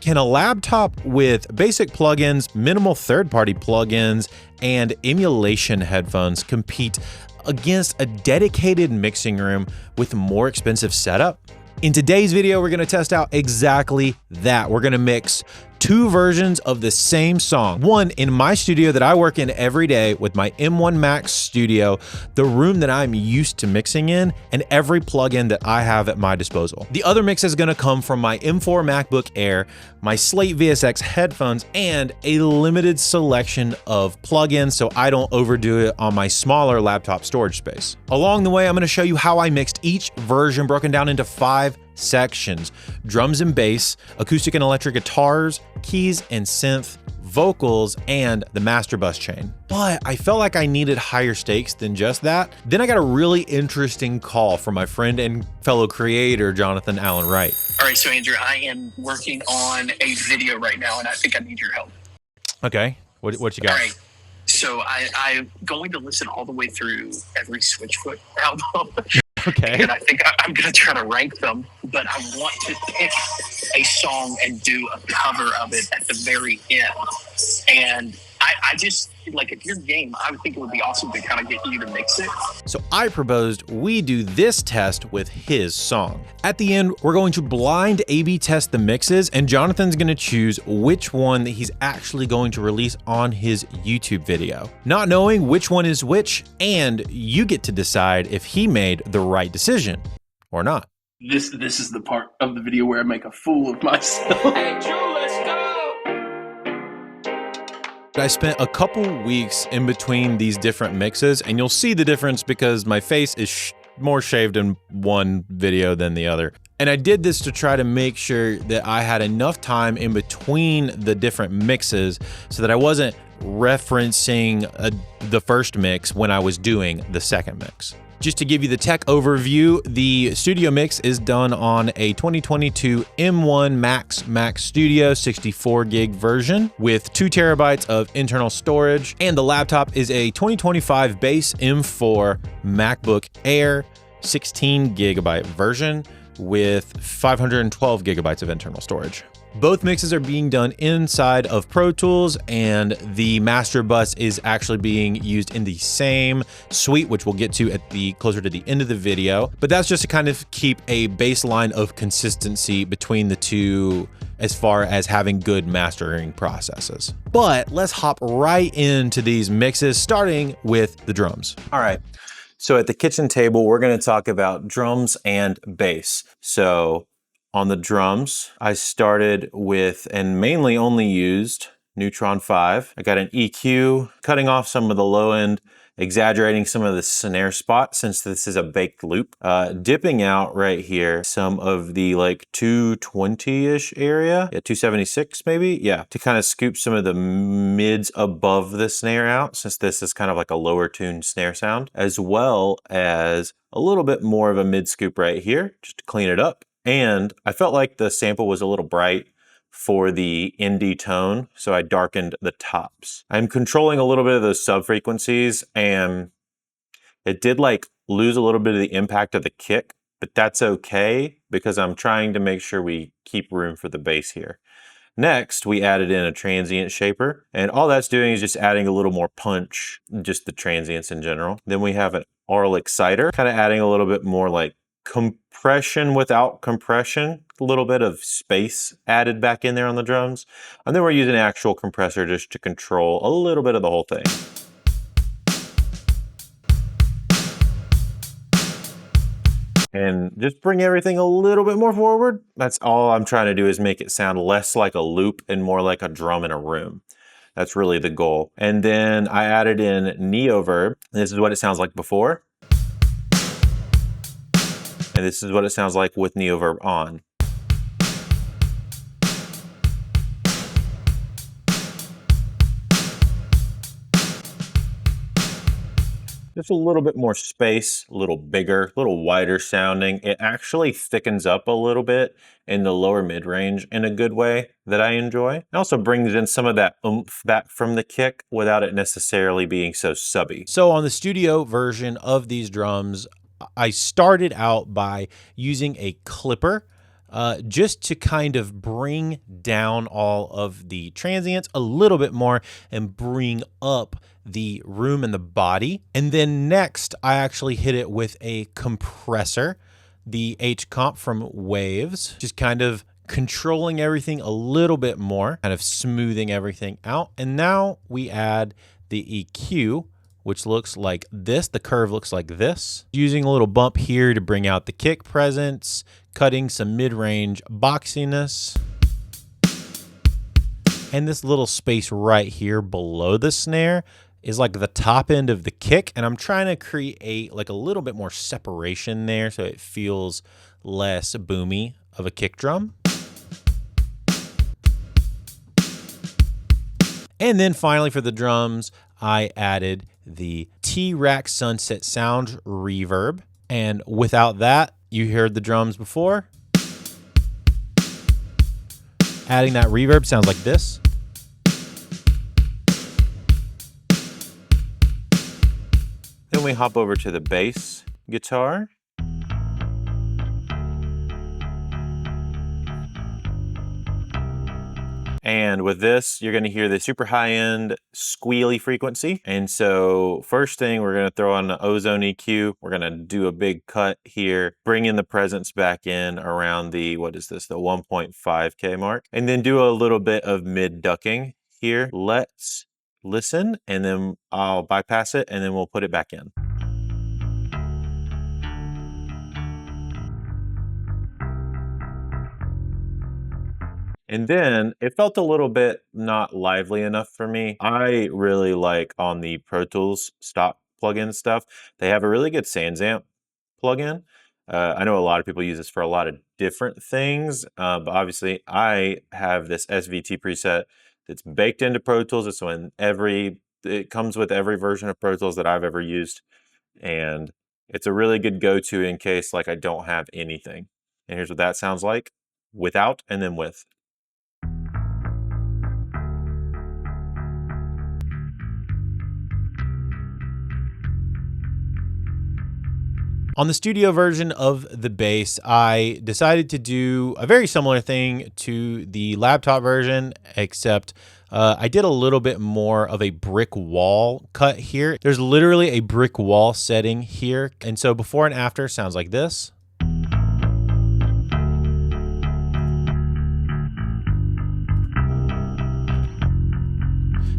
can a laptop with basic plugins, minimal third-party plugins, and emulation headphones compete against a dedicated mixing room with more expensive setup? In today's video, we're gonna test out exactly that. We're gonna mix two versions of the same song. One in my studio that I work in every day with my M1 Max Studio, the room that I'm used to mixing in, and every plugin that I have at my disposal. The other mix is gonna come from my M4 MacBook Air, my Slate VSX headphones, and a limited selection of plugins so I don't overdo it on my smaller laptop storage space. Along the way, I'm gonna show you how I mixed each version broken down into 5 sections: drums and bass, acoustic and electric guitars, keys and synth, vocals, and the master bus chain. But I felt like I needed higher stakes than just that. Then I got a really interesting call from my friend and fellow creator, Jonathan Allen Wright. All right, so Andrew, I am working on a video right now, and I think I need your help. Okay, what you got? All right, so I'm going to listen all the way through every Switchfoot album. Okay. And I think I'm going to try to rank them, but I want to pick a song and do a cover of it at the very end. And I just, like, if you're game, I would think it would be awesome to kind of get you to mix it. So I proposed we do this test with his song. At the end, we're going to blind A/B test the mixes, and Jonathan's gonna choose which one that he's actually going to release on his YouTube video. Not knowing which one is which, and you get to decide if he made the right decision or not. This is the part of the video where I make a fool of myself. Hey, Drew, let's go! I spent a couple weeks in between these different mixes, and you'll see the difference because my face is more shaved in one video than the other. And I did this to try to make sure that I had enough time in between the different mixes so that I wasn't referencing the first mix when I was doing the second mix. Just to give you the tech overview, the studio mix is done on a 2022 M1 Max Studio 64 gig version with 2 terabytes of internal storage. And the laptop is a 2025 base M4 MacBook Air 16 gigabyte version with 512 gigabytes of internal storage. Both mixes are being done inside of Pro Tools, and the master bus is actually being used in the same suite, which we'll get to at the closer to the end of the video. But that's just to kind of keep a baseline of consistency between the two as far as having good mastering processes. But let's hop right into these mixes, starting with the drums. All right. So at the kitchen table, we're going to talk about drums and bass. So on the drums, I started with and mainly only used Neutron 5. I got an EQ, cutting off some of the low end, exaggerating some of the snare spot since this is a baked loop. Dipping out right here some of the like 220-ish area, yeah, 276 maybe, yeah, to kind of scoop some of the mids above the snare out since this is kind of like a lower tuned snare sound, as well as a little bit more of a mid scoop right here just to clean it up. And I felt like the sample was a little bright for the indie tone, so I darkened the tops. I'm controlling a little bit of those sub frequencies, and it did like lose a little bit of the impact of the kick, but that's okay because I'm trying to make sure we keep room for the bass here. Next, we added in a transient shaper, and all that's doing is just adding a little more punch, just the transients in general. Then we have an aural exciter, kind of adding a little bit more like compression without compression, a little bit of space added back in there on the drums. And then we're using an actual compressor just to control a little bit of the whole thing. And just bring everything a little bit more forward. That's all I'm trying to do, is make it sound less like a loop and more like a drum in a room. That's really the goal. And then I added in Neoverb. This is what it sounds like before. And this is what it sounds like with Neoverb on. Just a little bit more space, a little bigger, a little wider sounding. It actually thickens up a little bit in the lower mid-range in a good way that I enjoy. It also brings in some of that oomph back from the kick without it necessarily being so subby. So on the studio version of these drums, I started out by using a clipper just to kind of bring down all of the transients a little bit more and bring up the room and the body. And then next, I actually hit it with a compressor, the H comp from Waves, just kind of controlling everything a little bit more, kind of smoothing everything out. And now we add the EQ, which looks like this. The curve looks like this. Using a little bump here to bring out the kick presence, cutting some mid-range boxiness. And this little space right here below the snare is like the top end of the kick. And I'm trying to create like a little bit more separation there so it feels less boomy of a kick drum. And then finally for the drums, I added the T-Rack Sunset Sound reverb. And without that, you heard the drums before. Adding that reverb sounds like this. Then we hop over to the bass guitar. And with this, you're gonna hear the super high-end squealy frequency. And so first thing, we're gonna throw on the ozone EQ. We're gonna do a big cut here, bring in the presence back in around the, what is this, the 1.5K mark. And then do a little bit of mid-ducking here. Let's listen, and then I'll bypass it, and then we'll put it back in. And then it felt a little bit not lively enough for me. I really like on the Pro Tools stock plugin stuff, they have a really good SansAmp plugin. I know a lot of people use this for a lot of different things, but obviously I have this SVT preset that's baked into Pro Tools. It's it comes with every version of Pro Tools that I've ever used. And it's a really good go-to in case like I don't have anything. And here's what that sounds like without and then with. On the studio version of the bass, I decided to do a very similar thing to the laptop version, except I did a little bit more of a brick wall cut here. There's literally a brick wall setting here. And so before and after sounds like this.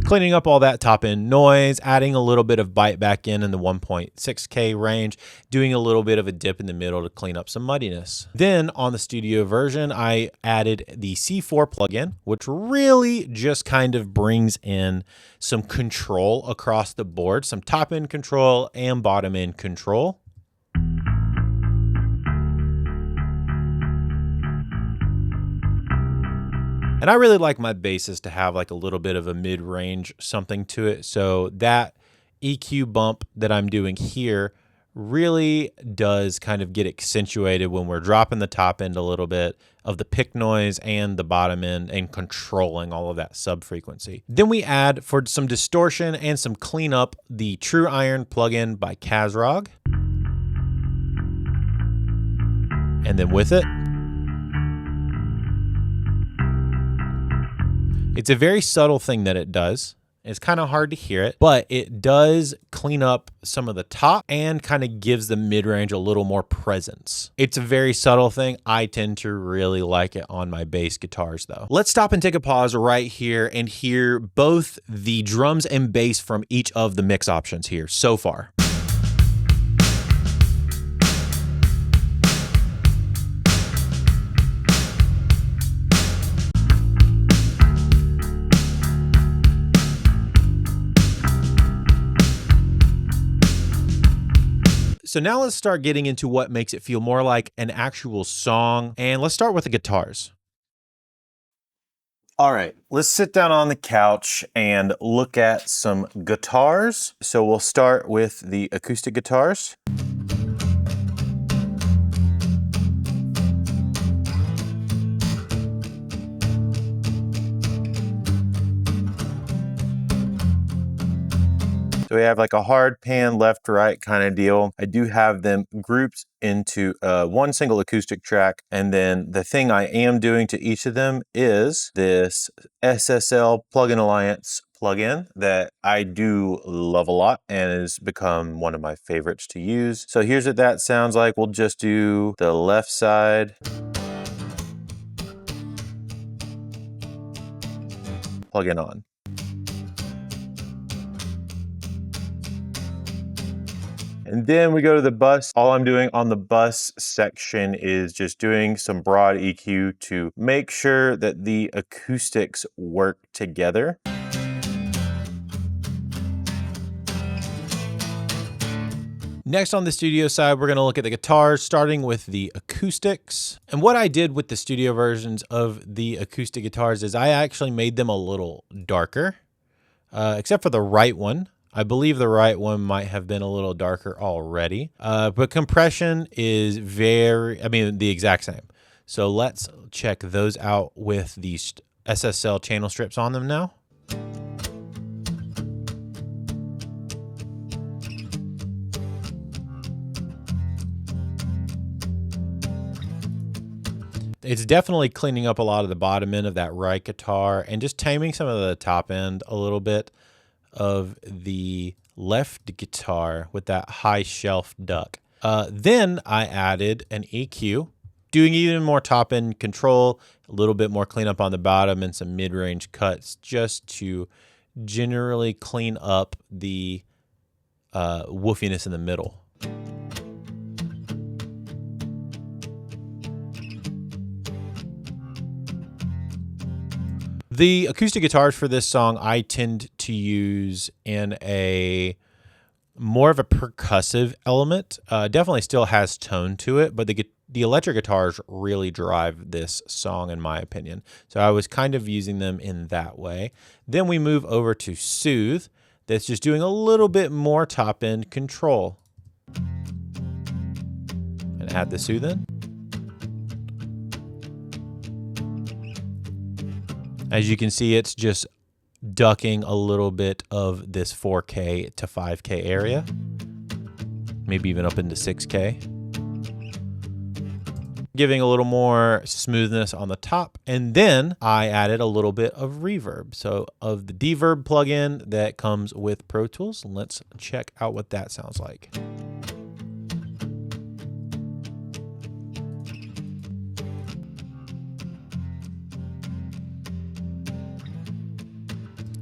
Cleaning up all that top end noise, adding a little bit of bite back in the 1.6K range, doing a little bit of a dip in the middle to clean up some muddiness. Then on the studio version, I added the C4 plugin, which really just kind of brings in some control across the board, some top end control and bottom end control. And I really like my basses to have like a little bit of a mid-range something to it. So that EQ bump that I'm doing here really does kind of get accentuated when we're dropping the top end a little bit of the pick noise and the bottom end and controlling all of that sub frequency. Then we add, for some distortion and some cleanup, the True Iron plugin by Kazrog. And then with it, it's a very subtle thing that it does. It's kind of hard to hear it, but it does clean up some of the top and kind of gives the mid-range a little more presence. It's a very subtle thing. I tend to really like it on my bass guitars though. Let's stop and take a pause right here and hear both the drums and bass from each of the mix options here so far. So now let's start getting into what makes it feel more like an actual song. And let's start with the guitars. All right, let's sit down on the couch and look at some guitars. So we'll start with the acoustic guitars. So we have like a hard pan left to right kind of deal. I do have them grouped into one single acoustic track. And then the thing I am doing to each of them is this SSL Plugin Alliance plugin that I do love a lot and has become one of my favorites to use. So here's what that sounds like. We'll just do the left side. Plugin on. And then we go to the bus. All I'm doing on the bus section is just doing some broad EQ to make sure that the acoustics work together. Next on the studio side, we're going to look at the guitars, starting with the acoustics. And what I did with the studio versions of the acoustic guitars is I actually made them a little darker, except for the right one. I believe the right one might have been a little darker already, but compression is the exact same. So let's check those out with these SSL channel strips on them now. It's definitely cleaning up a lot of the bottom end of that right guitar and just taming some of the top end a little bit of the left guitar with that high shelf duck. Then I added an EQ, doing even more top end control, a little bit more cleanup on the bottom and some mid-range cuts just to generally clean up the woofiness in the middle. The acoustic guitars for this song I tend to use in a more of a percussive element. Definitely still has tone to it, but the electric guitars really drive this song in my opinion. So I was kind of using them in that way. Then we move over to Soothe. That's just doing a little bit more top end control. And add the Soothe in. As you can see, it's just ducking a little bit of this 4K to 5K area, maybe even up into 6K. Giving a little more smoothness on the top. And then I added a little bit of reverb. So of the Deverb plugin that comes with Pro Tools, let's check out what that sounds like.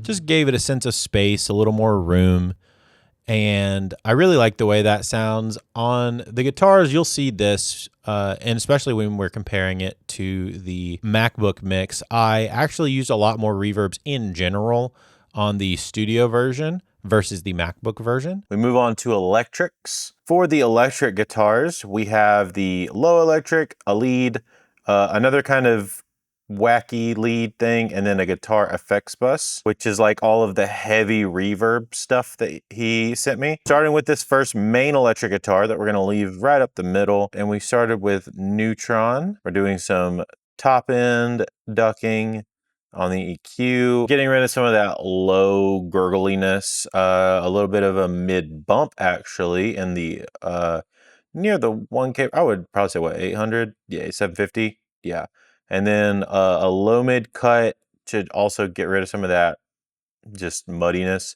Just gave it a sense of space, a little more room. And I really like the way that sounds. On the guitars, you'll see this, and especially when we're comparing it to the MacBook mix, I actually used a lot more reverbs in general on the studio version versus the MacBook version. We move on to electrics. For the electric guitars, we have the low electric, a lead, another kind of wacky lead thing, and then a guitar effects bus, which is like all of the heavy reverb stuff that he sent me. Starting with this first main electric guitar that we're going to leave right up the middle, and we started with Neutron. We're doing some top end ducking on the EQ, getting rid of some of that low gurgliness, a little bit of a mid bump actually in the near the 1K. I would probably say what, 800? Yeah, 750. Yeah. And then a low mid cut to also get rid of some of that just muddiness.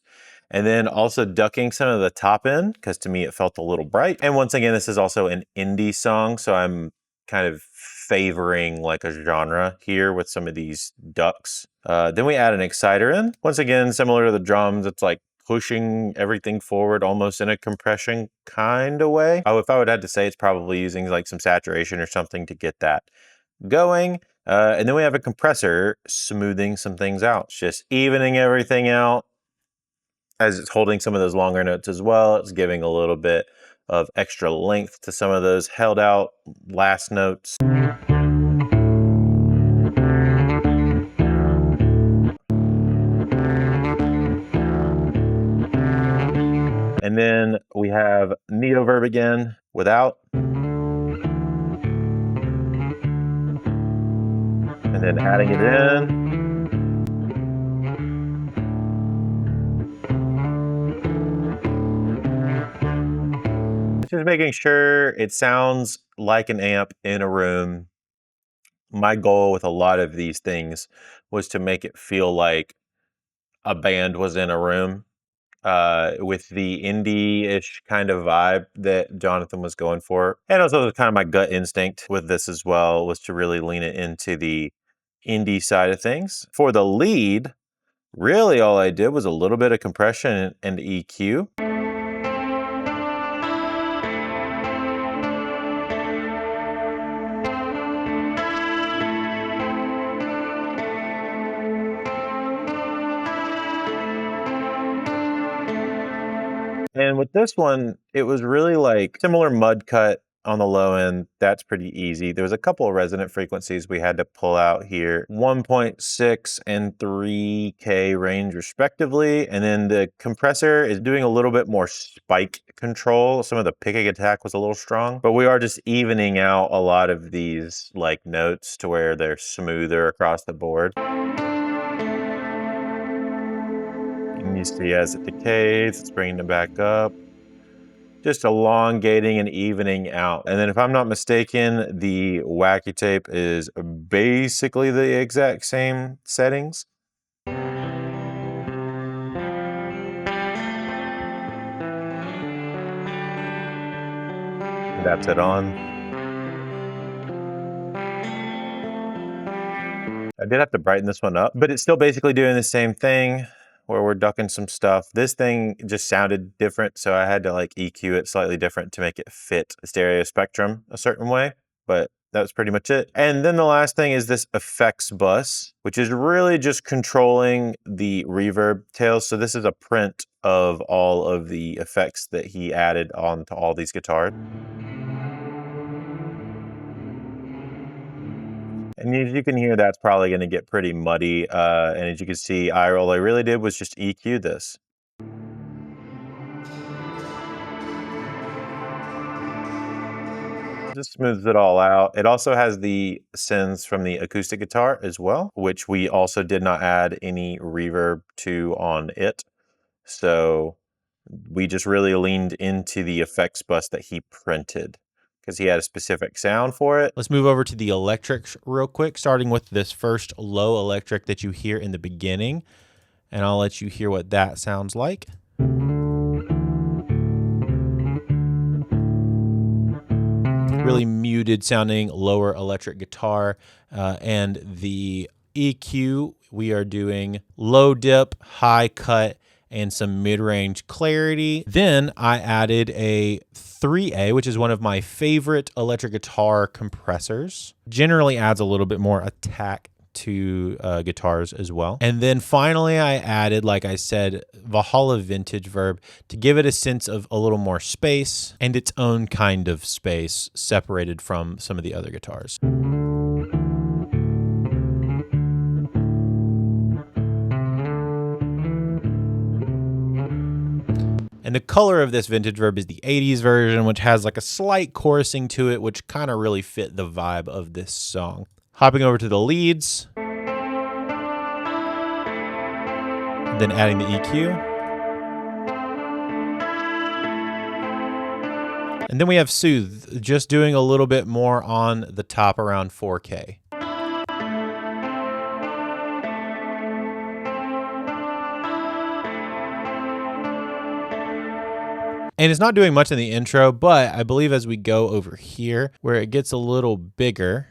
And then also ducking some of the top end, because to me it felt a little bright. And once again, this is also an indie song, so I'm kind of favoring like a genre here with some of these ducks. Then we add an exciter in. Once again, similar to the drums, it's like pushing everything forward almost in a compression kind of way. Oh, if I would have to say, it's probably using like some saturation or something to get that going. And then we have a compressor smoothing some things out. It's just evening everything out as it's holding some of those longer notes as well. It's giving a little bit of extra length to some of those held out last notes. And then we have Neoverb again without. And then adding it in. just making sure it sounds like an amp in a room. My goal with a lot of these things was to make it feel like a band was in a room, with the indie-ish kind of vibe that Jonathan was going for. And also kind of my gut instinct with this as well was to really lean it into the indie side of things. For the lead, really all I did was a little bit of compression and EQ. And with this one, it was really like similar mud cut on the low end. That's pretty easy. There was a couple of resonant frequencies we had to pull out here, 1.6 and 3K range respectively. And then the compressor is doing a little bit more spike control. Some of the picking attack was a little strong, but we are just evening out a lot of these like notes to where they're smoother across the board. And you see as it decays, it's bringing it back up. Just elongating and evening out. And then if I'm not mistaken, the wacky tape is basically the exact same settings. That's it on. I did have to brighten this one up, but it's still basically doing the same thing where we're ducking some stuff. This thing just sounded different, so I had to like EQ it slightly different to make it fit the stereo spectrum a certain way, but that was pretty much it. And then the last thing is this effects bus, which is really just controlling the reverb tails. So this is a print of all of the effects that he added onto all these guitars. And as you can hear, that's probably going to get pretty muddy. And as you can see, all I really did was just EQ this. Just smooths it all out. It also has the sends from the acoustic guitar as well, which we also did not add any reverb to on it. So we just really leaned into the effects bus that he printed because he had a specific sound for it. Let's move over to the electrics real quick, starting with this first low electric that you hear in the beginning. And I'll let you hear what that sounds like. Really muted sounding lower electric guitar, and the EQ, we are doing low dip, high cut, and some mid-range clarity. Then I added a 3A, which is one of my favorite electric guitar compressors. Generally adds a little bit more attack to guitars as well. And then finally I added, like I said, Valhalla Vintage Verb to give it a sense of a little more space and its own kind of space separated from some of the other guitars. And the color of this Vintage Verb is the 80s version, which has like a slight chorusing to it, which kind of really fit the vibe of this song. Hopping over to the leads, then adding the EQ. And then we have Soothe, just doing a little bit more on the top around 4K. And it's not doing much in the intro, but I believe as we go over here, where it gets a little bigger,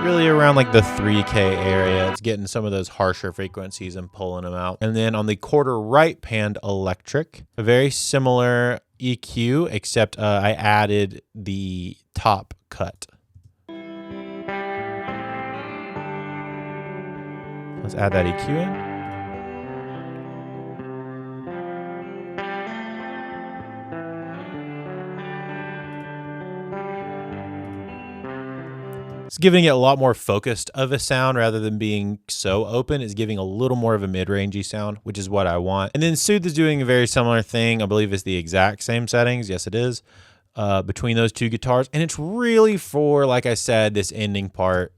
really around like the 3K area, it's getting some of those harsher frequencies and pulling them out. And then on the quarter right panned electric, a very similar EQ, except I added the top cut. Let's add that EQ in. It's giving it a lot more focused of a sound rather than being so open. It's giving a little more of a mid-rangey sound, which is what I want. And then Soothe is doing a very similar thing. I believe it's the exact same settings. Yes, it is. Between those two guitars. And it's really for, like I said, this ending part.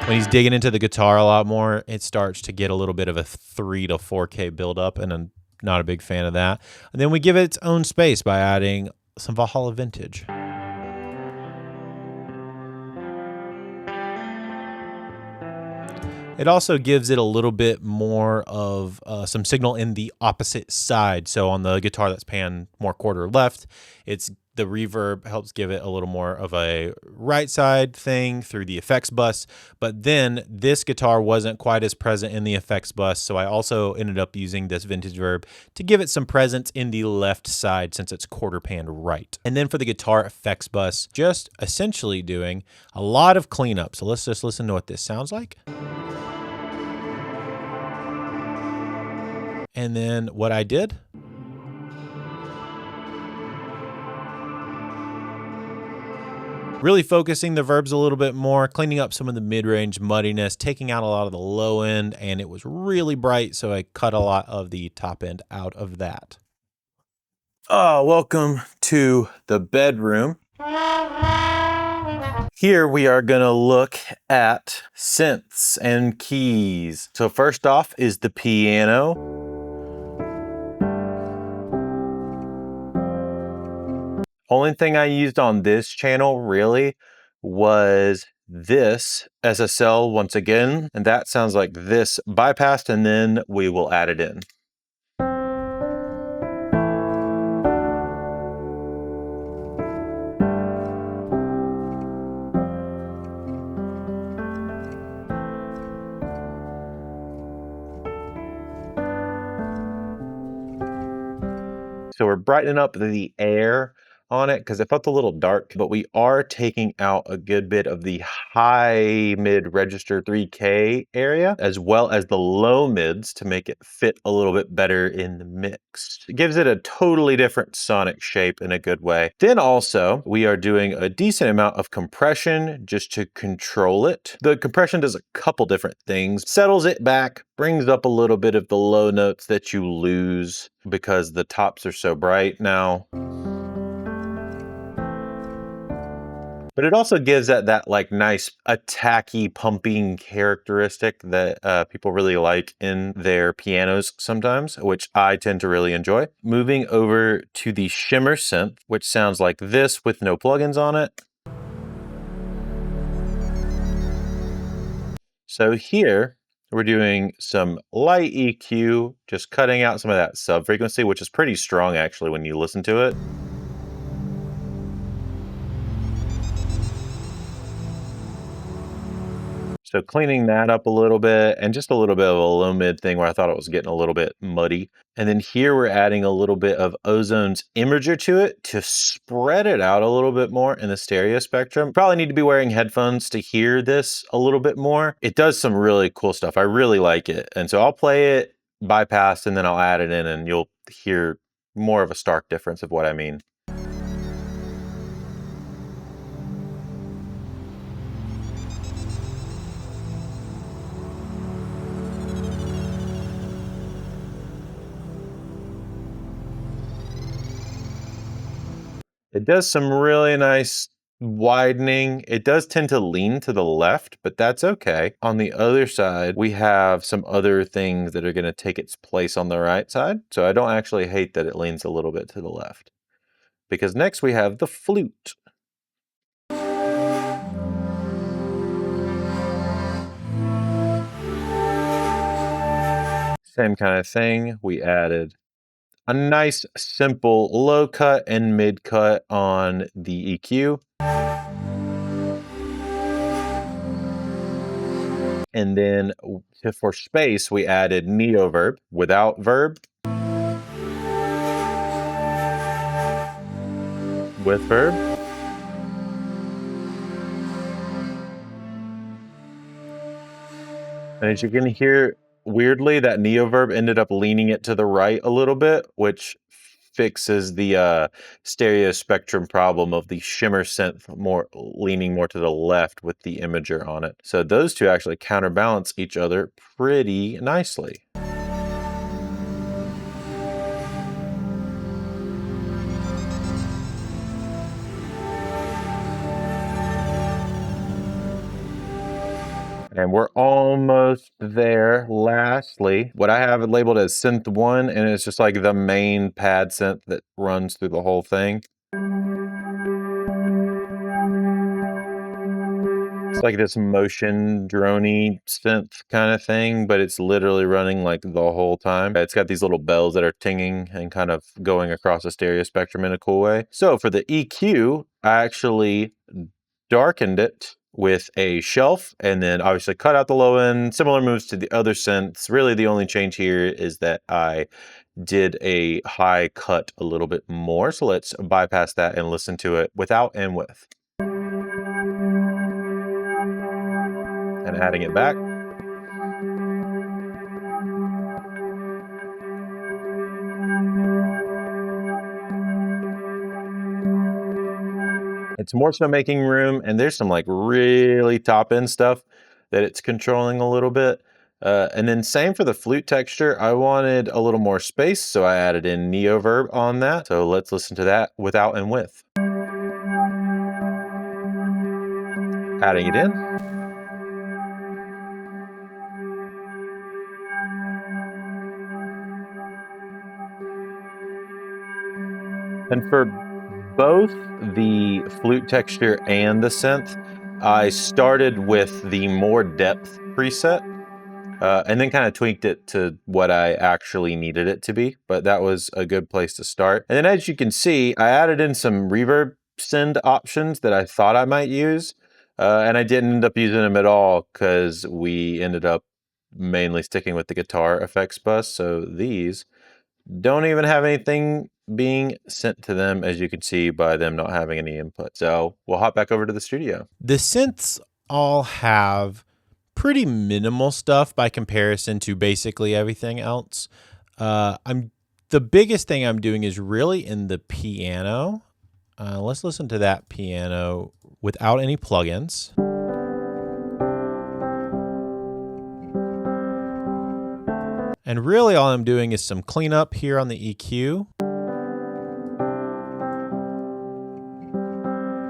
When he's digging into the guitar a lot more, it starts to get a little bit of a 3 to 4K buildup, and I'm not a big fan of that. And then we give it its own space by adding some Valhalla Vintage. It also gives it a little bit more of some signal in the opposite side. So on the guitar that's panned more quarter left, the reverb helps give it a little more of a right side thing through the effects bus. But then this guitar wasn't quite as present in the effects bus, so I also ended up using this vintage verb to give it some presence in the left side since it's quarter panned right. And then for the guitar effects bus, just essentially doing a lot of cleanup. So let's just listen to what this sounds like. And then what I did, really focusing the verbs a little bit more, cleaning up some of the mid-range muddiness, taking out a lot of the low end, and it was really bright, so I cut a lot of the top end out of that. Welcome to the bedroom. Here we are gonna look at synths and keys. So first off is the piano. Only thing I used on this channel really was this SSL once again, and that sounds like this bypassed, and then we will add it in. So we're brightening up the air on it because it felt a little dark, but we are taking out a good bit of the high mid register 3K area, as well as the low mids to make it fit a little bit better in the mix. It gives it a totally different sonic shape in a good way. Then also, we are doing a decent amount of compression just to control it. The compression does a couple different things. Settles it back, brings up a little bit of the low notes that you lose because the tops are so bright now. But it also gives that like nice attacky pumping characteristic that people really like in their pianos sometimes, which I tend to really enjoy. Moving over to the shimmer synth, which sounds like this with no plugins on it. So here we're doing some light EQ, just cutting out some of that sub frequency, which is pretty strong actually when you listen to it. So cleaning that up a little bit, and just a little bit of a low mid thing where I thought it was getting a little bit muddy. And then here we're adding a little bit of Ozone's Imager to it to spread it out a little bit more in the stereo spectrum. Probably need to be wearing headphones to hear this a little bit more. It does some really cool stuff. I really like it. And so I'll play it bypassed and then I'll add it in and you'll hear more of a stark difference of what I mean. It does some really nice widening. It does tend to lean to the left, but that's okay. On the other side, we have some other things that are going to take its place on the right side. So I don't actually hate that it leans a little bit to the left. Because next we have the flute. Same kind of thing. We added a nice simple low cut and mid cut on the EQ. And then for space, we added neo verb without verb, with verb. And as you can hear, weirdly, that neo verb ended up leaning it to the right a little bit, which fixes the stereo spectrum problem of the shimmer synth leaning more to the left with the imager on it. So those two actually counterbalance each other pretty nicely. And we're almost there. Lastly, what I have it labeled as synth 1, and it's just like the main pad synth that runs through the whole thing. It's like this motion droney synth kind of thing, but it's literally running like the whole time. It's got these little bells that are tinging and kind of going across the stereo spectrum in a cool way. So for the EQ, I actually darkened it with a shelf and then obviously cut out the low end. Similar moves to the other synths. Really the only change here is that I did a high cut a little bit more. So let's bypass that and listen to it without and with. And adding it back. It's more so making room, and there's some like really top end stuff that it's controlling a little bit. And then same for the flute texture. I wanted a little more space, so I added in neoverb on that. So let's listen to that without and with. Adding it in. And for both the flute texture and the synth, I started with the more depth preset and then kind of tweaked it to what I actually needed it to be. But that was a good place to start. And then as you can see, I added in some reverb send options that I thought I might use. And I didn't end up using them at all because we ended up mainly sticking with the guitar effects bus. So these don't even have anything being sent to them, as you can see by them not having any input. So we'll hop back over to the studio. The synths all have pretty minimal stuff by comparison to basically everything else. The biggest thing I'm doing is really in the piano. Let's listen to that piano without any plugins. And really all I'm doing is some cleanup here on the EQ.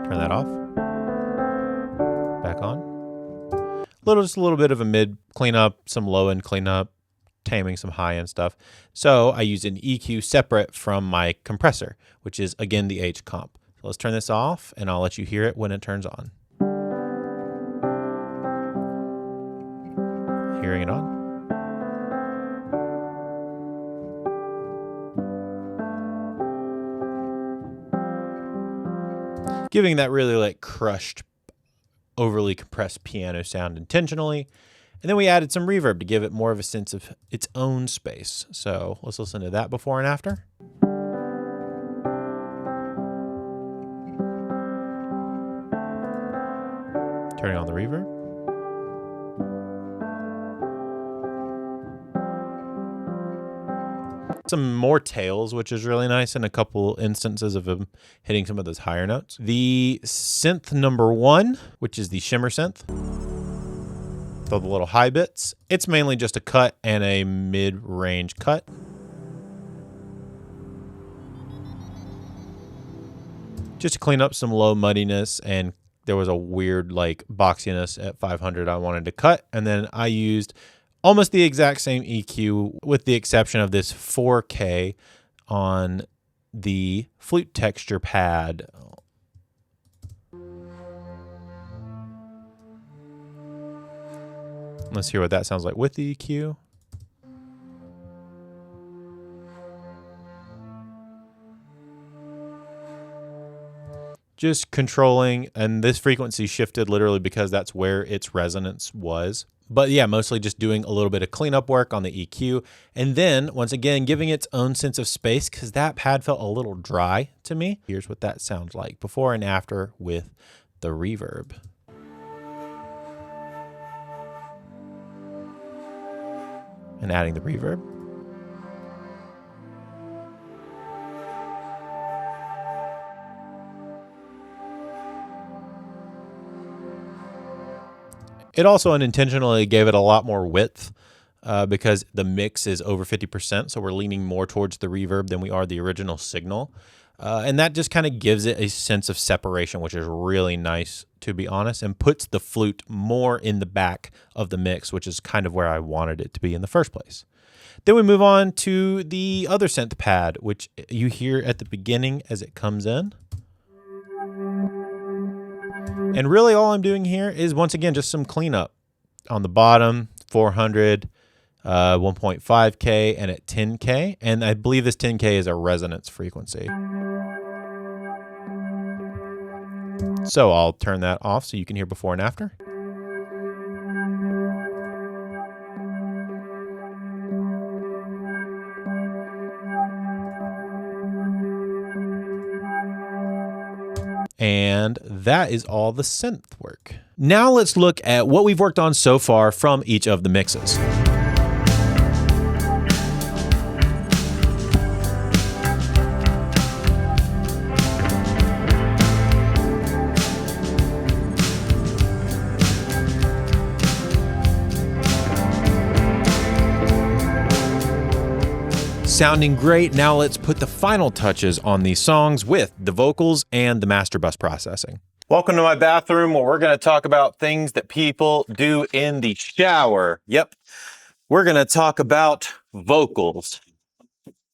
Turn that off. Back on. Just a little bit of a mid cleanup, some low end cleanup, taming some high end stuff. So I use an EQ separate from my compressor, which is again the H comp. So let's turn this off and I'll let you hear it when it turns on. Hearing it on. Giving that really like crushed, overly compressed piano sound intentionally. And then we added some reverb to give it more of a sense of its own space. So let's listen to that before and after. Turning on the reverb. Some more tails, which is really nice, and a couple instances of him hitting some of those higher notes. The synth number 1, which is the shimmer synth. So the little high bits. It's mainly just a cut and a mid-range cut. Just to clean up some low muddiness, and there was a weird like boxiness at 500 I wanted to cut, and then I used almost the exact same EQ with the exception of this 4K on the flute texture pad. Let's hear what that sounds like with the EQ. Just controlling, and this frequency shifted literally because that's where its resonance was. But yeah, mostly just doing a little bit of cleanup work on the EQ. And then, once again, giving its own sense of space because that pad felt a little dry to me. Here's what that sounds like before and after with the reverb. And adding the reverb. It also unintentionally gave it a lot more width because the mix is over 50%, so we're leaning more towards the reverb than we are the original signal. And that just kind of gives it a sense of separation, which is really nice, to be honest, and puts the flute more in the back of the mix, which is kind of where I wanted it to be in the first place. Then we move on to the other synth pad, which you hear at the beginning as it comes in. And really all I'm doing here is, once again, just some cleanup. On the bottom, 400, 1.5K, and at 10K. And I believe this 10K is a resonance frequency. So I'll turn that off so you can hear before and after. And that is all the synth work. Now let's look at what we've worked on so far from each of the mixes. Sounding great, now let's put the final touches on these songs with the vocals and the master bus processing. Welcome to my bathroom, where we're going to talk about things that people do in the shower. Yep, we're going to talk about vocals.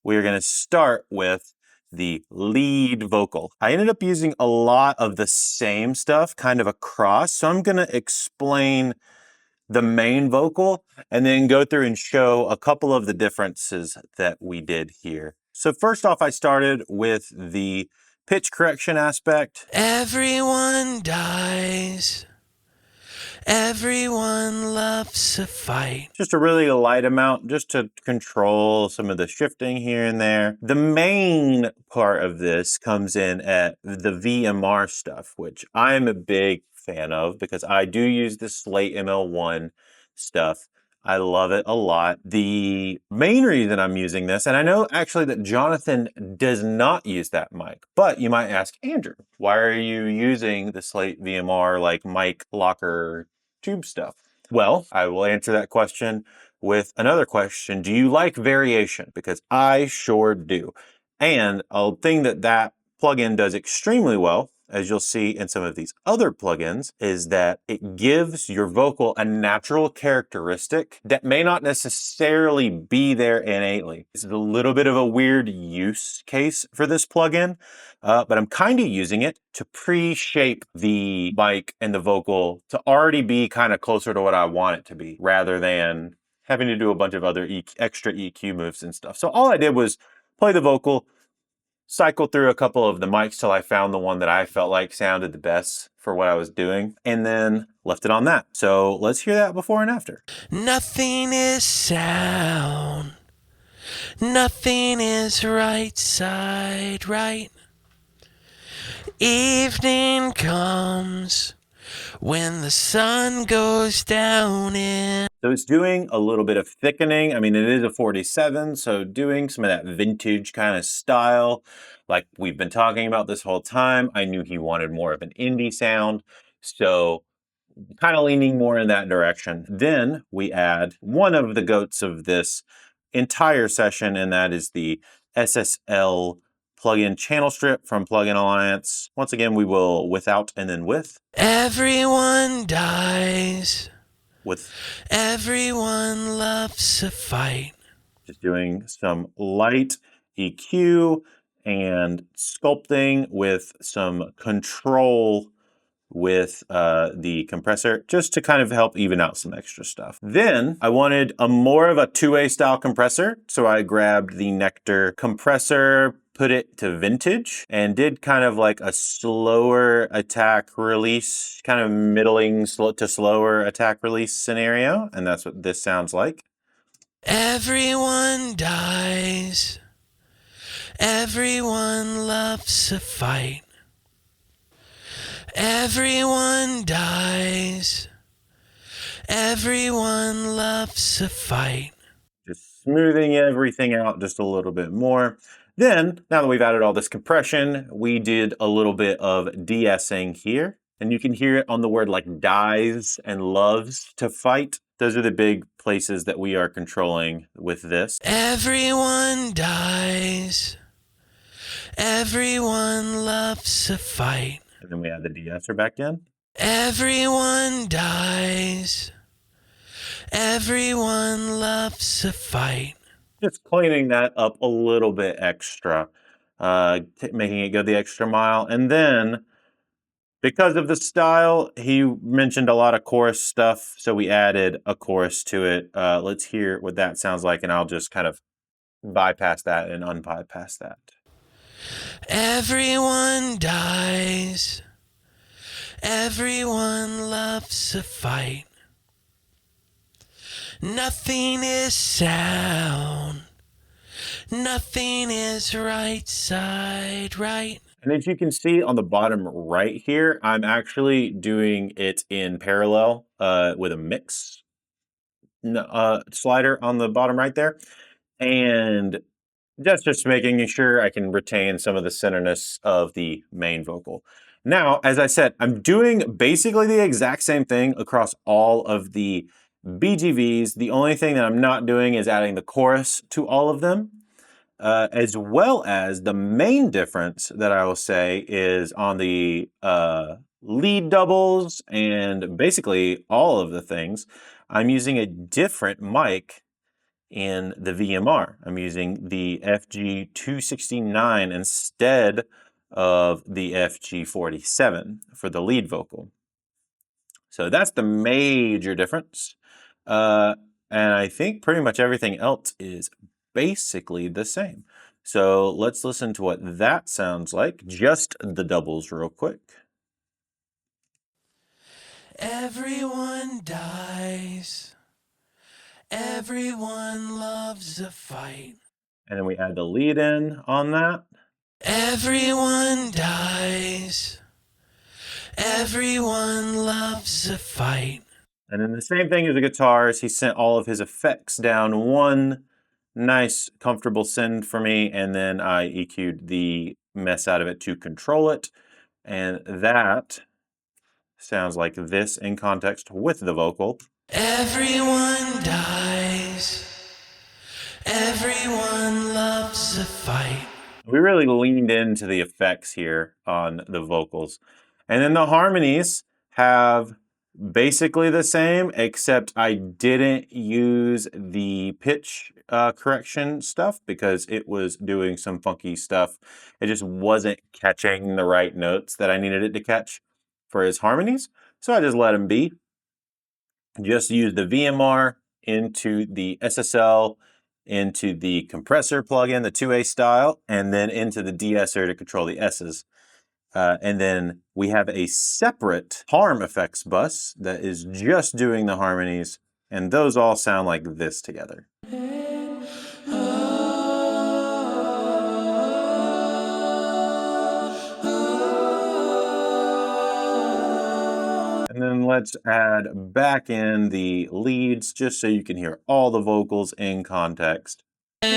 We're going to start with the lead vocal. I ended up using a lot of the same stuff kind of across, so I'm going to explain the main vocal and then go through and show a couple of the differences that we did here. So first off, I started with the pitch correction aspect. Everyone dies. Everyone loves a fight. Just a really light amount, just to control some of the shifting here and there. The main part of this comes in at the VMR stuff, which I'm a big fan of because I do use the Slate ML1 stuff. I love it a lot. The main reason I'm using this, and I know actually that Jonathan does not use that mic, but you might ask, Andrew, why are you using the Slate VMR like mic locker tube stuff? Well, I will answer that question with another question. Do you like variation? Because I sure do. And a thing that plugin does extremely well, as you'll see in some of these other plugins, is that it gives your vocal a natural characteristic that may not necessarily be there innately. It's a little bit of a weird use case for this plugin, but I'm kind of using it to pre-shape the mic and the vocal to already be kind of closer to what I want it to be, rather than having to do a bunch of other extra EQ moves and stuff. So all I did was play the vocal, cycle through a couple of the mics till I found the one that I felt like sounded the best for what I was doing, and then left it on that. So let's hear that before and after. Nothing is sound. Nothing is right side right. Evening comes when the sun goes down in. So it's doing a little bit of thickening. I mean, it is a 47, so doing some of that vintage kind of style, like we've been talking about this whole time. I knew he wanted more of an indie sound, so kind of leaning more in that direction. Then we add one of the goats of this entire session, and that is the SSL plugin channel strip from Plugin Alliance. Once again, we will without and then with. Everyone dies. With everyone loves a fight. Just doing some light EQ and sculpting with some control with the compressor, just to kind of help even out some extra stuff. Then I wanted a more of a two-way style compressor, so I grabbed the Nectar compressor, put it to vintage, and did kind of like a slower attack release, kind of middling to slower attack release scenario, and that's what this sounds like. Everyone dies. Everyone loves a fight. Everyone dies. Everyone loves a fight. Just smoothing everything out just a little bit more. Then, now that we've added all this compression, we did a little bit of de-essing here. And you can hear it on the word like dies and loves to fight. Those are the big places that we are controlling with this. Everyone dies. Everyone loves a fight. And then we add the de-esser back in. Everyone dies. Everyone loves a fight. Just cleaning that up a little bit extra, making it go the extra mile. And then, because of the style, he mentioned a lot of chorus stuff, so we added a chorus to it. Let's hear what that sounds like, and I'll just kind of bypass that and unbypass that. Everyone dies. Everyone loves a fight. Nothing is sound. Nothing is right side right. And as you can see on the bottom right here, I'm actually doing it in parallel with a mix slider on the bottom right there. And that's just making sure I can retain some of the centerness of the main vocal. Now, as I said, I'm doing basically the exact same thing across all of the BGVs. The only thing that I'm not doing is adding the chorus to all of them, as well as the main difference that I will say is on the lead doubles and basically all of the things. I'm using a different mic in the VMR. I'm using the FG269 instead of the FG47 for the lead vocal. So that's the major difference. And I think pretty much everything else is basically the same. So let's listen to what that sounds like. Just the doubles real quick. Everyone dies. Everyone loves a fight. And then we add the lead in on that. Everyone dies. Everyone loves a fight. And then the same thing as the guitars, he sent all of his effects down one nice, comfortable send for me, and then I EQ'd the mess out of it to control it. And that sounds like this in context with the vocal. Everyone dies. Everyone loves a fight. We really leaned into the effects here on the vocals. And then the harmonies have basically the same, except I didn't use the pitch correction stuff because it was doing some funky stuff. It just wasn't catching the right notes that I needed it to catch for his harmonies. So I just let him be. Just use the VMR into the SSL, into the compressor plugin, the 2A style, and then into the de-esser to control the S's. And then we have a separate harm effects bus that is just doing the harmonies, and those all sound like this together. And then let's add back in the leads just so you can hear all the vocals in context. Happy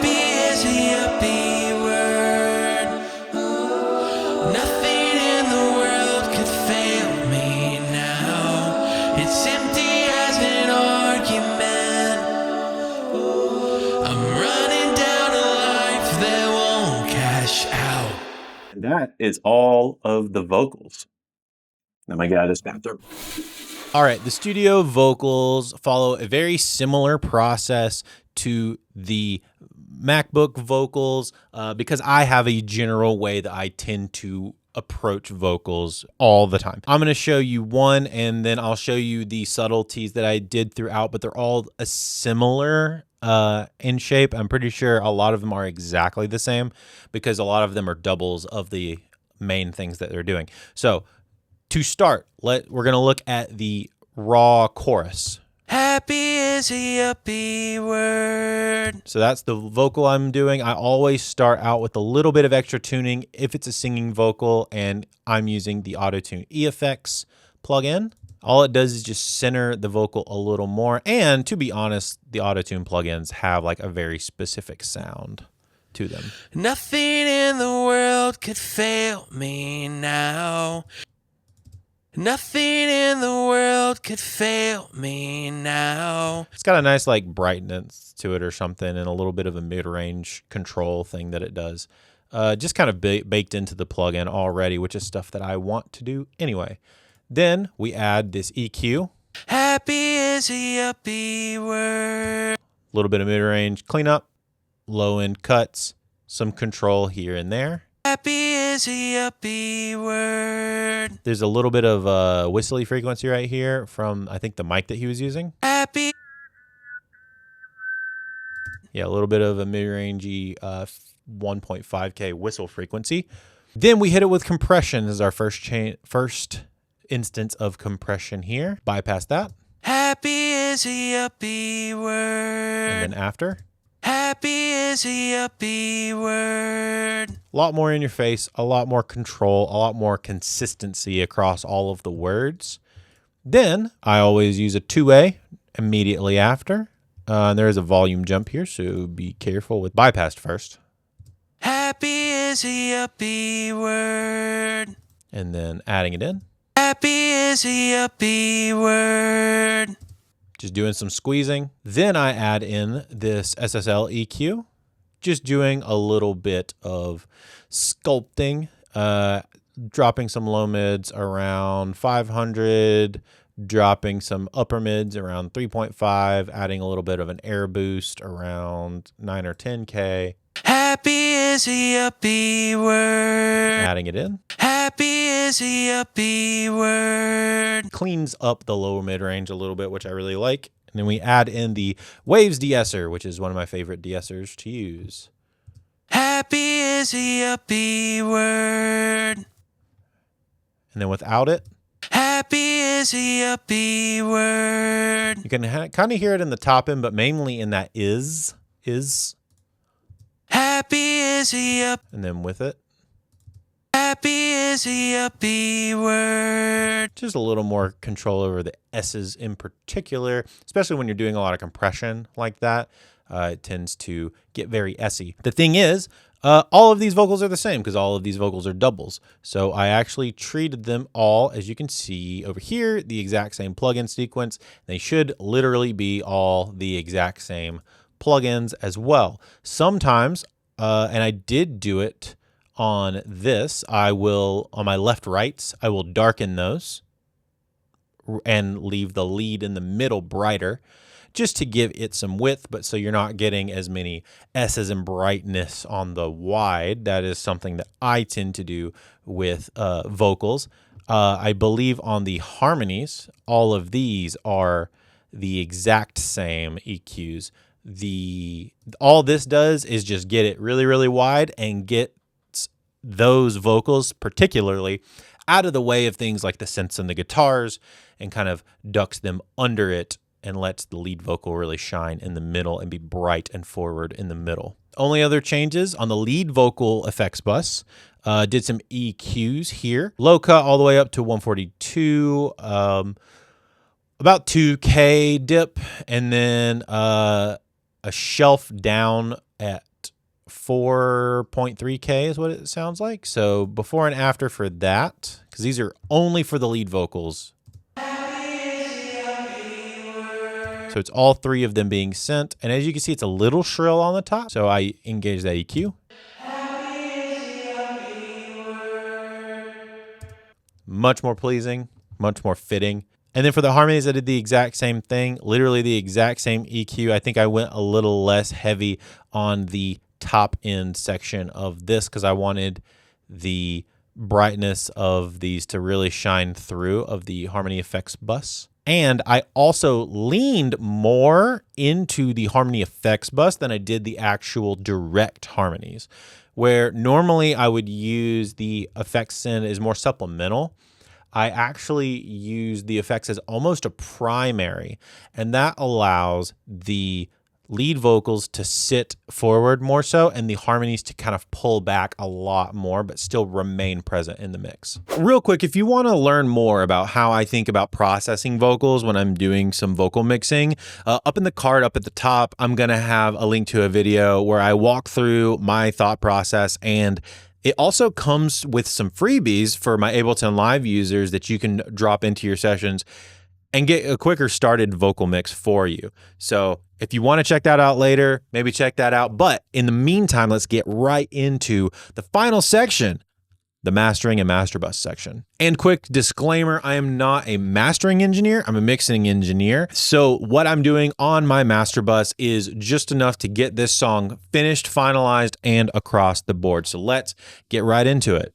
is a yuppie word. Nothing in the world could fail me now. It's empty as an argument. I'm running down a life that won't cash out. And that is all of the vocals. Let me get out of this bathroom. All right, the studio vocals follow a very similar process to the MacBook vocals because I have a general way that I tend to approach vocals all the time. I'm going to show you one and then I'll show you the subtleties that I did throughout, but they're all a similar in shape. I'm pretty sure a lot of them are exactly the same because a lot of them are doubles of the main things that they're doing. So to start, we're going to look at the raw chorus. Happy is a yuppie word. So that's the vocal I'm doing. I always start out with a little bit of extra tuning if it's a singing vocal, and I'm using the Auto-Tune eFX plugin. All it does is just center the vocal a little more. And to be honest, the Auto-Tune plugins have like a very specific sound to them. Nothing in the world could fail me now. Nothing in the world could fail me now. It's got a nice like brightness to it or something, and a little bit of a mid-range control thing that it does. Just kind of baked into the plugin already, which is stuff that I want to do anyway. Then we add this EQ. Happy is a yuppie word. A little bit of mid-range cleanup, low-end cuts, some control here and there. Happy is a yuppie word. There's a little bit of whistly frequency right here from, I think, the mic that he was using. Happy. Yeah, a little bit of a mid-rangey 1.5K whistle frequency. Then we hit it with compression as our first instance of compression here. Bypass that. Happy is a yuppie word. And then after. Happy is a yuppie word. A lot more in your face, a lot more control, a lot more consistency across all of the words. Then I always use a 2A immediately after. And there is a volume jump here, so be careful with bypassed first. Happy is a yuppie word. And then adding it in. Happy is a yuppie word. Just doing some squeezing. Then I add in this SSL EQ. Just doing a little bit of sculpting, dropping some low mids around 500, dropping some upper mids around 3.5, adding a little bit of an air boost around 9 or 10K. Happy is a yuppie word. Adding it in. Happy is a yuppie word. Cleans up the lower mid range a little bit, which I really like. And then we add in the Waves de-esser, which is one of my favorite de-essers to use. Happy is a yuppie word. And then without it, happy is a yuppie word. You can kind of hear it in the top end, but mainly in that is. Happy is a yuppie. And then with it, happy is a yuppie word. Just a little more control over the S's in particular, especially when you're doing a lot of compression like that. It tends to get very S-y. The thing is, all of these vocals are the same because all of these vocals are doubles. So I actually treated them all, as you can see over here, the exact same plugin sequence. They should literally be all the exact same plugins as well. Sometimes, and I did do it on this, on my left rights, I will darken those and leave the lead in the middle brighter, just to give it some width, but so you're not getting as many S's and brightness on the wide. That is something that I tend to do with vocals. I believe on the harmonies, all of these are the exact same EQs. All this does is just get it really, really wide and get those vocals particularly out of the way of things like the synths and the guitars, and kind of ducks them under it and lets the lead vocal really shine in the middle and be bright and forward in the middle. Only other changes on the lead vocal effects bus, did some EQs here. Low cut all the way up to 142, about 2K dip, and then a shelf down at 4.3K is what it sounds like. So before and after for that, because these are only for the lead vocals. So it's all three of them being sent. And as you can see, it's a little shrill on the top. So I engage that EQ. Much more pleasing, much more fitting. And then for the harmonies, I did the exact same thing, literally the exact same EQ. I think I went a little less heavy on the top end section of this because I wanted the brightness of these to really shine through of the harmony effects bus. And I also leaned more into the harmony effects bus than I did the actual direct harmonies, where normally I would use the effects send as more supplemental. I actually use the effects as almost a primary, and that allows the lead vocals to sit forward more so and the harmonies to kind of pull back a lot more but still remain present in the mix. Real quick, if you want to learn more about how I think about processing vocals when I'm doing some vocal mixing, up in the card up at the top, I'm going to have a link to a video where I walk through my thought process and It also comes with some freebies for my Ableton Live users that you can drop into your sessions and get a quicker started vocal mix for you. So if you want to check that out later, maybe check that out. But in the meantime, let's get right into the final section, the mastering and master bus section. And quick disclaimer, I am not a mastering engineer, I'm a mixing engineer. So what I'm doing on my master bus is just enough to get this song finished, finalized, and across the board. So let's get right into it.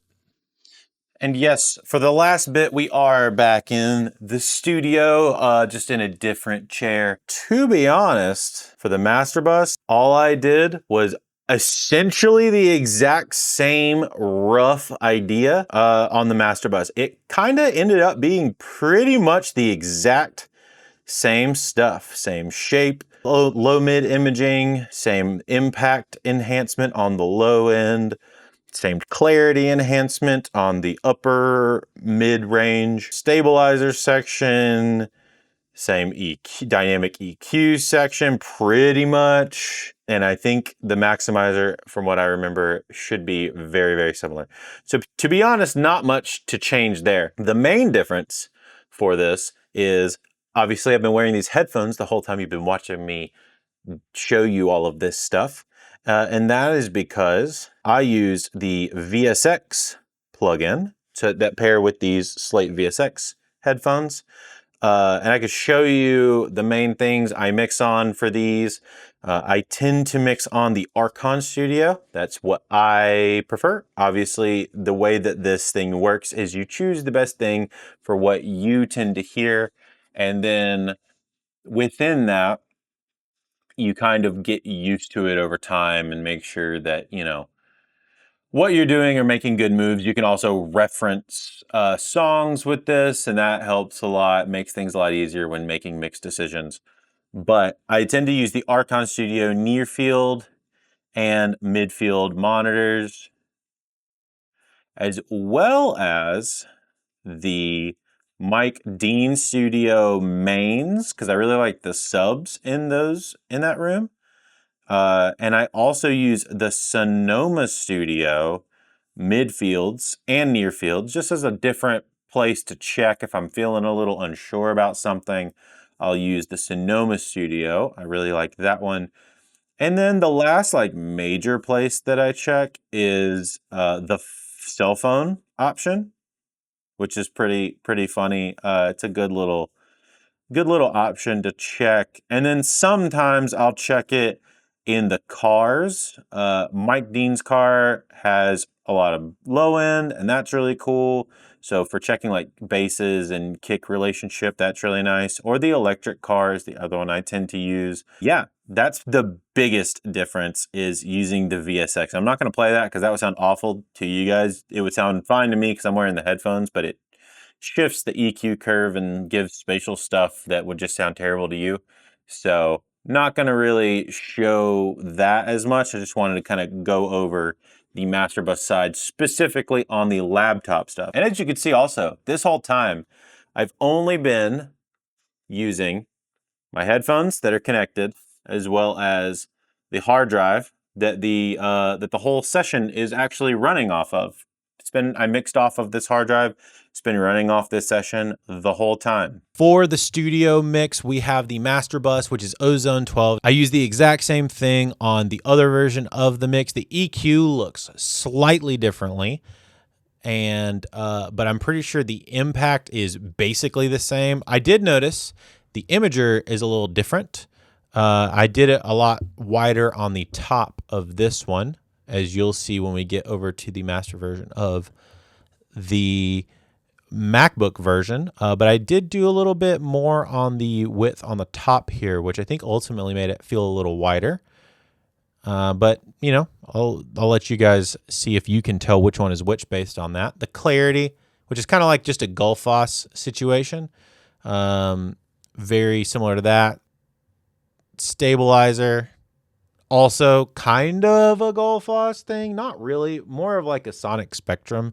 And yes, for the last bit, we are back in the studio, just in a different chair. To be honest, for the master bus, all I did was essentially the exact same rough idea on the master bus. It kind of ended up being pretty much the exact same stuff, same shape, low mid imaging, same impact enhancement on the low end, same clarity enhancement on the upper mid-range stabilizer section, same EQ, dynamic EQ section pretty much. And I think the maximizer, from what I remember, should be very, very similar. So to be honest, not much to change there. The main difference for this is, obviously I've been wearing these headphones the whole time you've been watching me show you all of this stuff. And that is because I use the VSX plugin that pair with these Slate VSX headphones. And I could show you the main things I mix on for these. I tend to mix on the Archon Studio. That's what I prefer. Obviously, the way that this thing works is you choose the best thing for what you tend to hear. And then within that, you kind of get used to it over time and make sure that, you know, what you're doing are making good moves. You can also reference songs with this, and that helps a lot, makes things a lot easier when making mixed decisions. But I tend to use the Archon Studio near field and midfield monitors, as well as the Mike Dean Studio mains, because I really like the subs in that room. And I also use the Sonoma Studio midfields and near fields, just as a different place to check if I'm feeling a little unsure about something. I'll use the Sonoma Studio. I really like that one. And then the last like major place that I check is the cell phone option, which is pretty funny. It's a good little option to check. And then sometimes I'll check it in the cars. Mike Dean's car has a lot of low end, and that's really cool. So for checking like basses and kick relationship, that's really nice. Or the electric car is the other one I tend to use. Yeah, that's the biggest difference, is using the VSX. I'm not going to play that because that would sound awful to you guys. It would sound fine to me because I'm wearing the headphones, but it shifts the EQ curve and gives spatial stuff that would just sound terrible to you. So not going to really show that as much. I just wanted to kind of go over the master bus side, specifically on the laptop stuff. And as you can see also, this whole time, I've only been using my headphones that are connected, as well as the hard drive that the whole session is actually running off of. I mixed off of this hard drive. It's been running off this session the whole time. For the studio mix, we have the master bus, which is Ozone 12. I use the exact same thing on the other version of the mix. The EQ looks slightly differently, and but I'm pretty sure the impact is basically the same. I did notice the imager is a little different. I did it a lot wider on the top of this one, as you'll see when we get over to the master version of the MacBook version. But I did do a little bit more on the width on the top here, which I think ultimately made it feel a little wider. But, you know, I'll let you guys see if you can tell which one is which based on that. The clarity, which is kind of like just a Gullfoss situation. Very similar to that. Stabilizer, also kind of a Gullfoss thing. Not really. More of like a Sonic Spectrum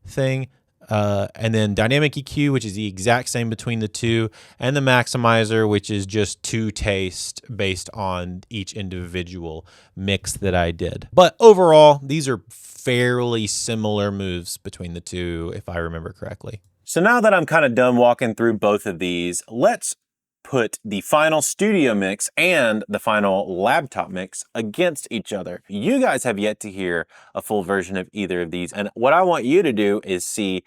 thing. and then dynamic EQ, which is the exact same between the two, and the maximizer, which is just to taste based on each individual mix that I did. But overall, these are fairly similar moves between the two, if I remember correctly. So now that I'm kind of done walking through both of these, let's put the final studio mix and the final laptop mix against each other. You guys have yet to hear a full version of either of these, and what I want you to do is see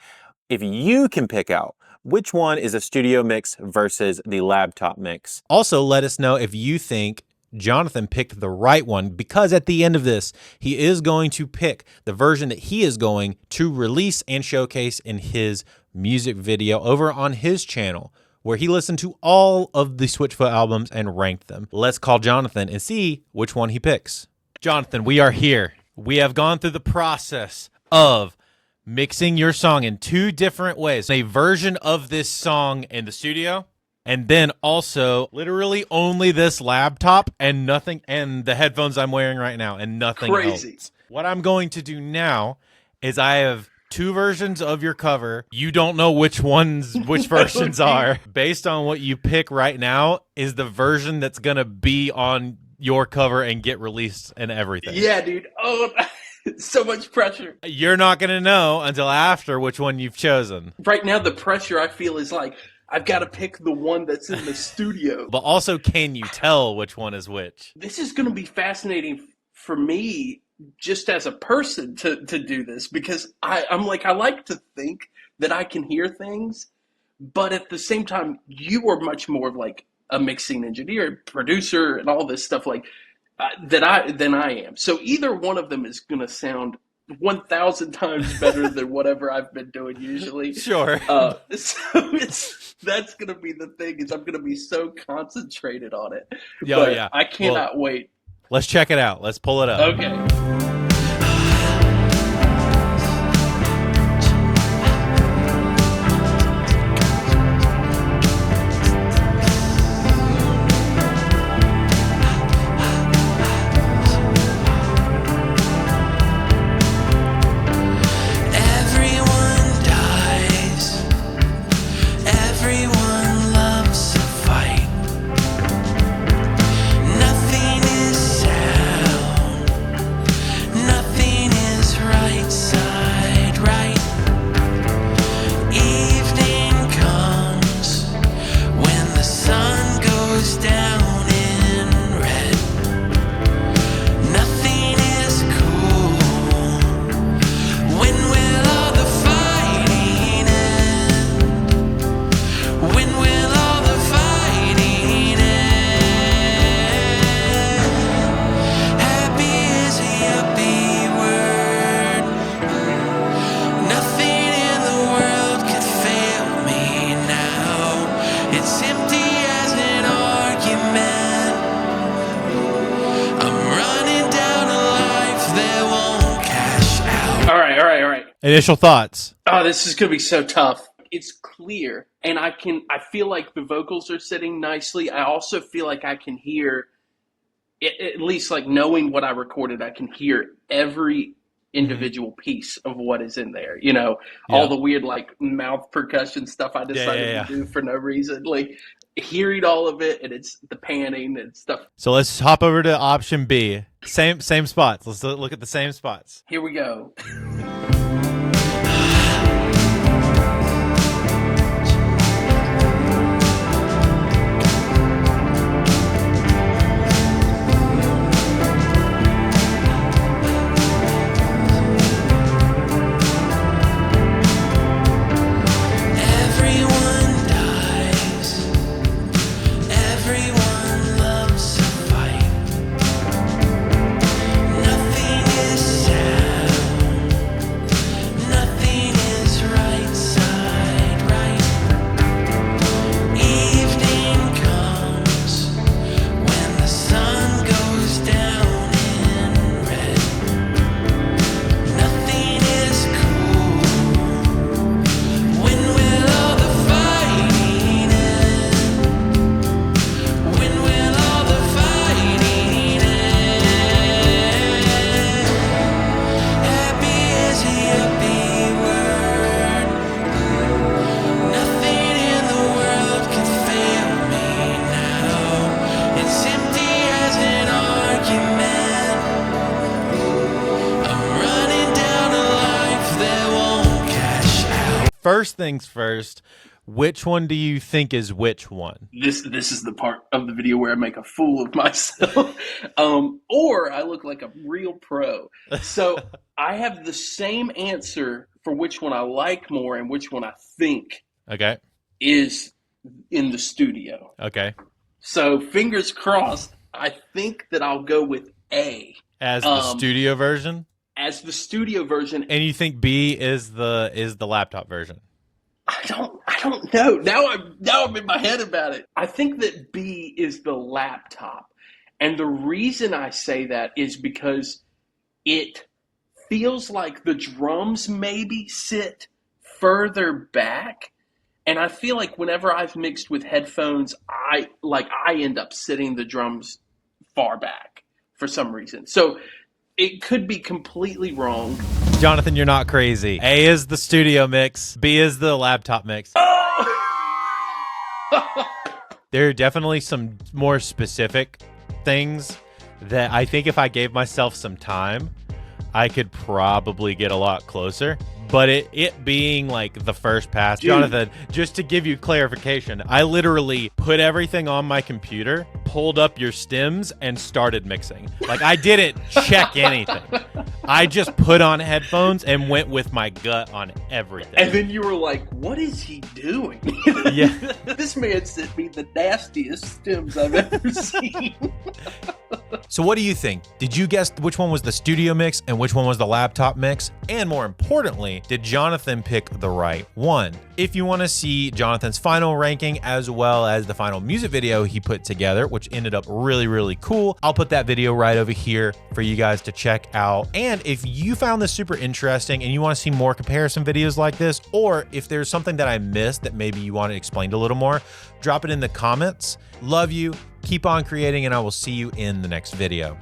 if you can pick out which one is a studio mix versus the laptop mix. Also, let us know if you think Jonathan picked the right one, because at the end of this, he is going to pick the version that he is going to release and showcase in his music video over on his channel, where he listened to all of the Switchfoot albums and ranked them. Let's call Jonathan and see which one he picks. Jonathan, we are here. We have gone through the process of mixing your song in two different ways. A version of this song in the studio, and then also literally only this laptop and nothing, and the headphones I'm wearing right now and nothing else. What I'm going to do now is I have two versions of your cover. You don't know which versions are. Based on what you pick right now is the version that's going to be on your cover and get released and everything. Yeah, dude. Oh, so much pressure. You're not going to know until after which one you've chosen. Right now, the pressure I feel is like, I've got to pick the one that's in the studio. But also, can you tell which one is which? This is going to be fascinating for me just as a person to do this, because I'm like, I like to think that I can hear things, but at the same time, you are much more of like a mixing engineer, producer, and all this stuff like than I am. So either one of them is going to sound 1,000 times better than whatever I've been doing usually. Sure. So that's going to be the thing, is I'm going to be so concentrated on it. Yeah. I cannot wait. Let's check it out. Let's pull it up. Okay. Initial thoughts. Oh, this is going to be so tough. It's clear, and I feel like the vocals are sitting nicely. I also feel like I can hear, at least like knowing what I recorded, I can hear every individual piece of what is in there. You know, all the weird like mouth percussion stuff I decided to do for no reason. Like hearing all of it, and it's the panning and stuff. So let's hop over to option B. Same spots. Let's look at the same spots. Here we go. first things first, which one do you think is which one? This is the part of the video where I make a fool of myself, or I look like a real pro. So I have the same answer for which one I like more and which one I think Okay. is in the studio. Okay. So fingers crossed. I think that I'll go with A As the studio version? as the studio version. And you think B is the laptop version? I don't know. Now I'm in my head about it. I think that B is the laptop. And the reason I say that is because it feels like the drums maybe sit further back. And I feel like whenever I've mixed with headphones, I end up sitting the drums far back for some reason. So it could be completely wrong. Jonathan, you're not crazy. A is the studio mix. B is the laptop mix. There are definitely some more specific things that I think if I gave myself some time, I could probably get a lot closer. But it being like the first pass, Dude. Jonathan, just to give you clarification, I literally put everything on my computer, pulled up your stems, and started mixing. Like, I didn't check anything. I just put on headphones and went with my gut on everything. And then you were like, what is he doing? Yeah. This man sent me the nastiest stems I've ever seen. So what do you think? Did you guess which one was the studio mix and which one was the laptop mix? And more importantly, did Jonathan pick the right one? If you want to see Jonathan's final ranking as well as the final music video he put together, which ended up really, really cool, I'll put that video right over here for you guys to check out. And if you found this super interesting and you want to see more comparison videos like this, or if there's something that I missed that maybe you want it explained a little more, drop it in the comments. Love you. Keep on creating, and I will see you in the next video.